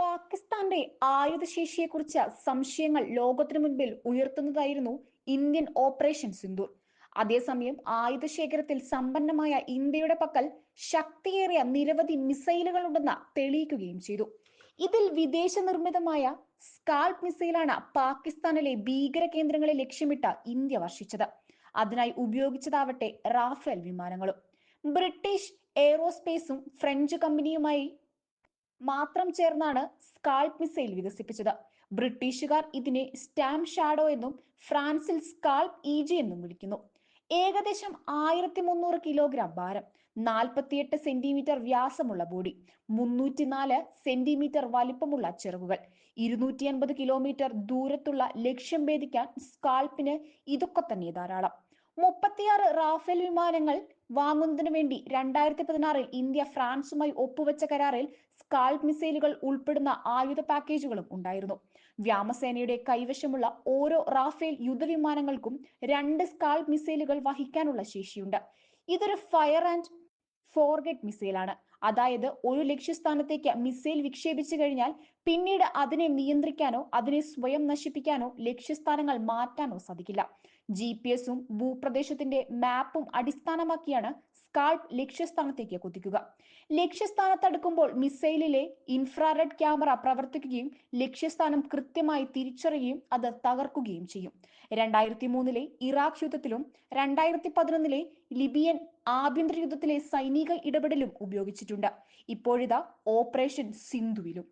പാകിസ്ഥാന്റെ ആയുധശേഷിയെക്കുറിച്ച് സംശയങ്ങൾ ലോകത്തിനു മുൻപിൽ ഉയർത്തുന്നതായിരുന്നു ഇന്ത്യൻ ഓപ്പറേഷൻ സിന്ദൂർ. അതേസമയം ആയുധശേഖരത്തിൽ സമ്പന്നമായ ഇന്ത്യയുടെ പക്കൽ ശക്തിയേറിയ നിരവധി മിസൈലുകൾ ഉണ്ടെന്ന് തെളിയിക്കുകയും ചെയ്തു. ഇതിൽ വിദേശ നിർമ്മിതമായ സ്കാൽപ് മിസൈലാണ് പാകിസ്ഥാനിലെ ഭീകര കേന്ദ്രങ്ങളെ ലക്ഷ്യമിട്ട് ഇന്ത്യ വർഷിച്ചത്. അതിനായി ഉപയോഗിച്ചതാവട്ടെ റാഫേൽ വിമാനങ്ങളും. ബ്രിട്ടീഷ് എയ്റോസ്പേസും ഫ്രഞ്ച് കമ്പനിയുമായി മാത്രം ചേർന്നാണ് സ്കാൾപ് മിസൈൽ വികസിപ്പിച്ചത്. ബ്രിട്ടീഷുകാർ ഇതിനെ സ്റ്റാം ഷാഡോ എന്നും ഫ്രാൻസിൽ സ്കാൾപ് ഇജി എന്നും വിളിക്കുന്നു. ഏകദേശം 1300 കിലോഗ്രാം ഭാരം, 48 സെന്റിമീറ്റർ വ്യാസമുള്ള ബോഡി, 304 സെന്റിമീറ്റർ വലിപ്പമുള്ള ചിറകുകൾ, 250 കിലോമീറ്റർ ദൂരത്തുള്ള ലക്ഷ്യം ഭേദിക്കാൻ സ്കാൾപിന് ഇതൊക്കെ തന്നെ ധാരാളം. 36 റാഫേൽ വിമാനങ്ങൾ വാങ്ങുന്നതിന് വേണ്ടി 2016 ഇന്ത്യ ഫ്രാൻസുമായി ഒപ്പുവെച്ച കരാറിൽ സ്കാൾപ് മിസൈലുകൾ ഉൾപ്പെടുന്ന ആയുധ പാക്കേജുകളും ഉണ്ടായിരുന്നു. വ്യോമസേനയുടെ കൈവശമുള്ള ഓരോ റാഫേൽ യുദ്ധവിമാനങ്ങൾക്കും 2 സ്കാൾപ് മിസൈലുകൾ വഹിക്കാനുള്ള ശേഷിയുണ്ട്. ഇതൊരു ഫയർ ആൻഡ് ഫോർഗെറ്റ് മിസൈലാണ്. അതായത് ഒരു ലക്ഷ്യസ്ഥാനത്തേക്ക് മിസൈൽ വിക്ഷേപിച്ചു കഴിഞ്ഞാൽ പിന്നീട് അതിനെ നിയന്ത്രിക്കാനോ അതിനെ സ്വയം നശിപ്പിക്കാനോ ലക്ഷ്യസ്ഥാനങ്ങൾ മാറ്റാനോ സാധിക്കില്ല. GPS-ഉം ഭൂപ്രദേശത്തിന്റെ മാപ്പും അടിസ്ഥാനമാക്കിയാണ് സ്കാൾപ് ലക്ഷ്യസ്ഥാനത്തേക്ക് കുതിക്കുക. ലക്ഷ്യസ്ഥാനത്തടുക്കുമ്പോൾ മിസൈലിലെ ഇൻഫ്രാറെഡ് ക്യാമറ പ്രവർത്തിക്കുകയും ലക്ഷ്യസ്ഥാനം കൃത്യമായി തിരിച്ചറിയുകയും അത് തകർക്കുകയും ചെയ്യും. 2003 ഇറാഖ് യുദ്ധത്തിലും 2011 ലിബിയൻ ആഭ്യന്തര യുദ്ധത്തിലെ സൈനിക ഇടപെടലും ഉപയോഗിച്ചിട്ടുണ്ട്. ഇപ്പോഴിതാ ഓപ്പറേഷൻ സിന്ധുവിലും.